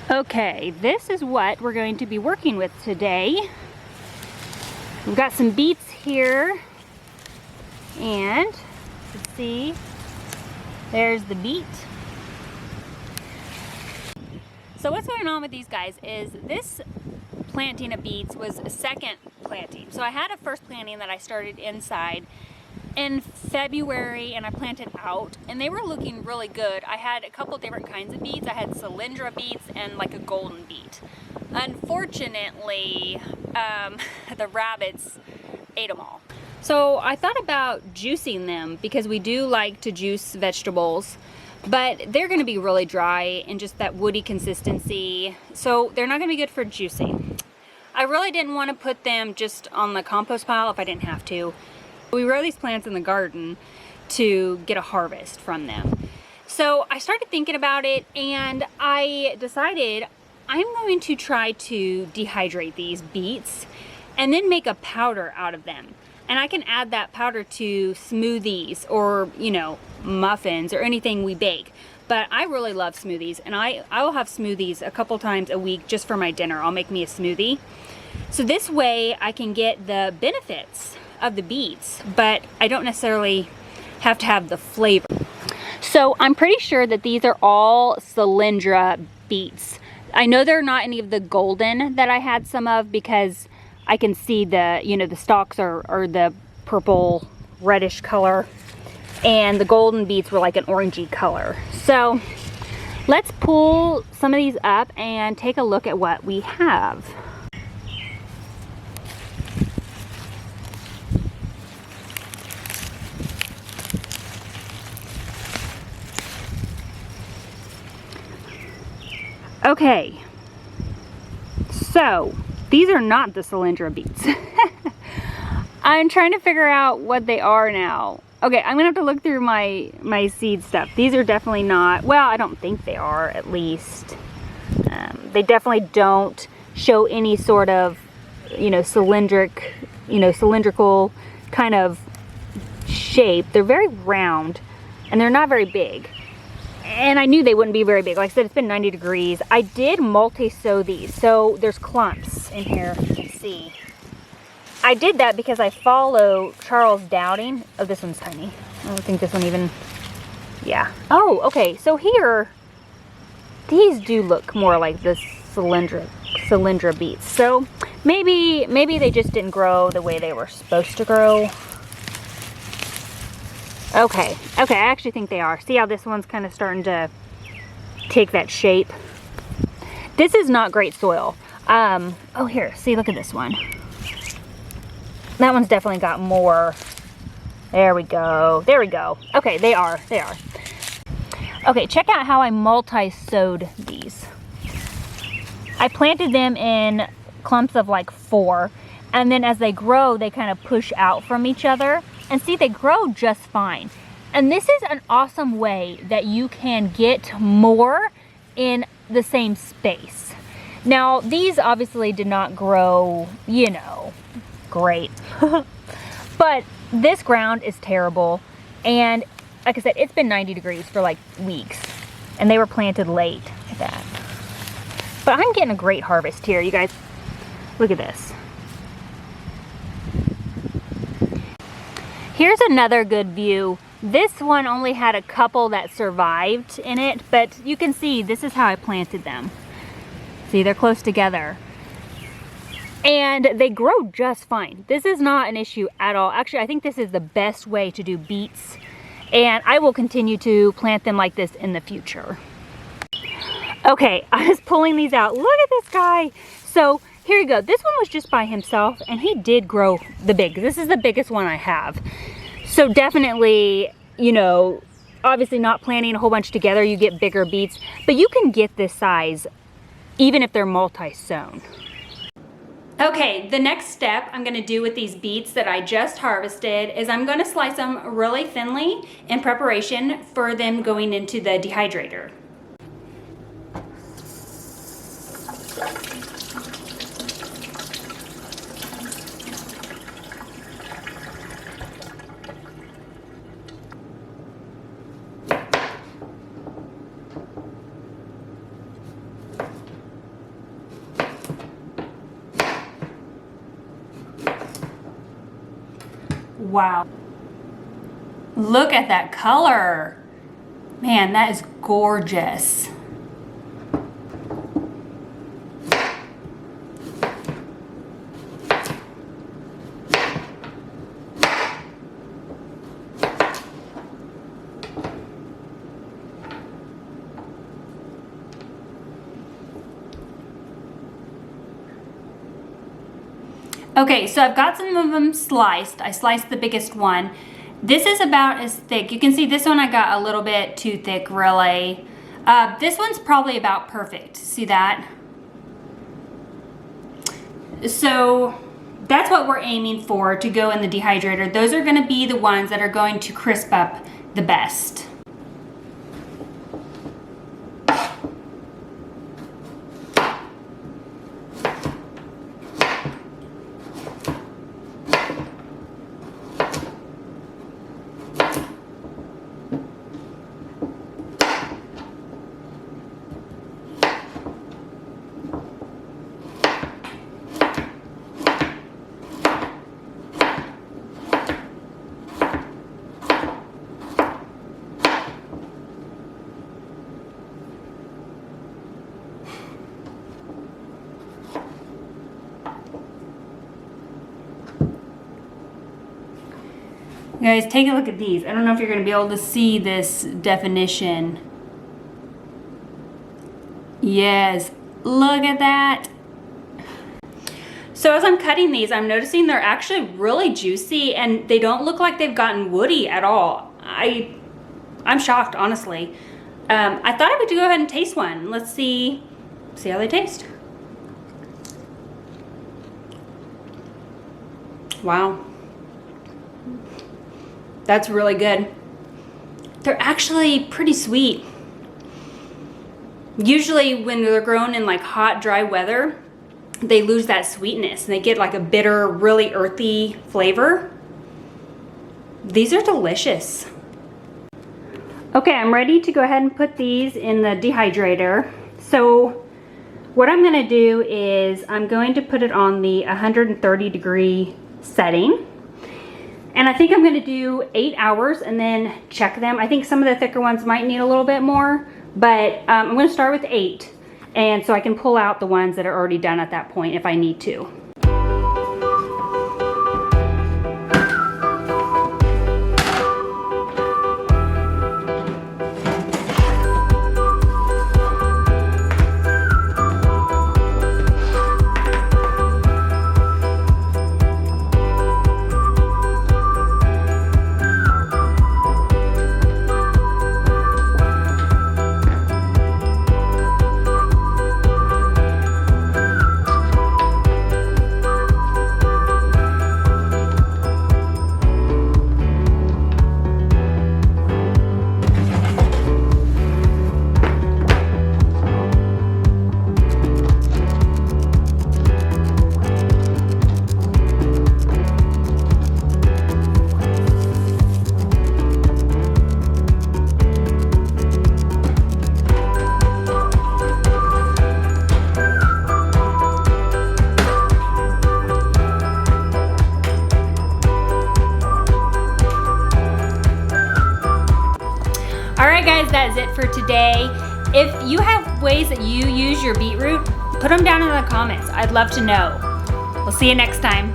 Okay, this is what we're going to be working with today. We've got some beets here, and let's see, there's the beet. So what's going on with these guys is this planting of beets was a second planting. So I had a first planting that I started inside in February, and I planted out, and they were looking really good. I had a couple different kinds of beets. I had Cylindra beets and like a golden beet. Unfortunately, the rabbits ate them all. So I thought about juicing them because we do like to juice vegetables, but they're going to be really dry and just that woody consistency, so they're not going to be good for juicing. I really didn't want to put them just on the compost pile if I didn't have to. We grow these plants in the garden to get a harvest from them. So I started thinking about it, and I decided I'm going to try to dehydrate these beets and then make a powder out of them. And I can add that powder to smoothies or, you know, muffins or anything we bake. But I really love smoothies, and I will have smoothies a couple times a week just for my dinner. I'll make me a smoothie. So this way I can get the benefits of the beets, but I don't necessarily have to have the flavor. So I'm pretty sure that these are all Cylindra beets. I know they're not any of the golden that I had some of, because I can see the, you know, the stalks are the purple reddish color, and the golden beets were like an orangey color. So let's pull some of these up and take a look at what we have. Okay, so these are not the Cylindra beets. I'm trying to figure out what they are now. Okay, I'm gonna have to look through my seed stuff. These are definitely not, well, I don't think they are, at least. They definitely don't show any sort of, you know, cylindrical kind of shape. They're very round, and they're not very big. And I knew they wouldn't be very big. Like I said, it's been 90 degrees. I did multi-sow these, so there's clumps in here, you can see. I did that because I follow Charles Dowding. Oh, this one's tiny. I don't think this one even, yeah. Oh, okay, so here, these do look more like the Cylindra beets. So maybe they just didn't grow the way they were supposed to grow. Okay, I actually think they are. See how this one's kind of starting to take that shape? This is not great soil. Oh, here, see, look at this one. That one's definitely got more. There we go. There we go. Okay, they are. Okay, check out how I multi-sowed these. I planted them in clumps of like 4, and then as they grow, they kind of push out from each other. And see, they grow just fine. And this is an awesome way that you can get more in the same space. Now, these obviously did not grow, you know, great. But this ground is terrible. And like I said, it's been 90 degrees for like weeks. And they were planted late. Look at that. But I'm getting a great harvest here, you guys. Look at this. Here's another good view. This one only had a couple that survived in it, but you can see this is how I planted them. See, they're close together. And they grow just fine. This is not an issue at all. Actually, I think this is the best way to do beets, and I will continue to plant them like this in the future. Okay, I was pulling these out. Look at this guy. So here you go. This one was just by himself, and he did grow the big. This is the biggest one I have. So definitely, you know, obviously not planting a whole bunch together, you get bigger beets, but you can get this size even if they're multi-sown. Okay, the next step I'm gonna do with these beets that I just harvested is I'm gonna slice them really thinly in preparation for them going into the dehydrator. Wow. Look at that color. Man, that is gorgeous. Okay, so I've got some of them sliced. I sliced the biggest one. This is about as thick. You can see this one I got a little bit too thick, really. This one's probably about perfect. See that? So that's what we're aiming for to go in the dehydrator. Those are gonna be the ones that are going to crisp up the best. Guys, take a look at these. I don't know if you're going to be able to see this definition. Yes, look at that. So as I'm cutting these, I'm noticing they're actually really juicy and they don't look like they've gotten woody at all. I'm shocked, honestly. I thought I would go ahead and taste one. Let's see how they taste. Wow. That's really good. They're actually pretty sweet. Usually when they're grown in like hot, dry weather, they lose that sweetness and they get like a bitter, really earthy flavor. These are delicious. Okay, I'm ready to go ahead and put these in the dehydrator. So what I'm gonna do is I'm going to put it on the 130-degree setting. And I think I'm gonna do 8 hours and then check them. I think some of the thicker ones might need a little bit more, but I'm gonna start with 8. And so I can pull out the ones that are already done at that point if I need to. Guys, that is it for today. If you have ways that you use your beetroot, put them down in the comments. I'd love to know. We'll see you next time.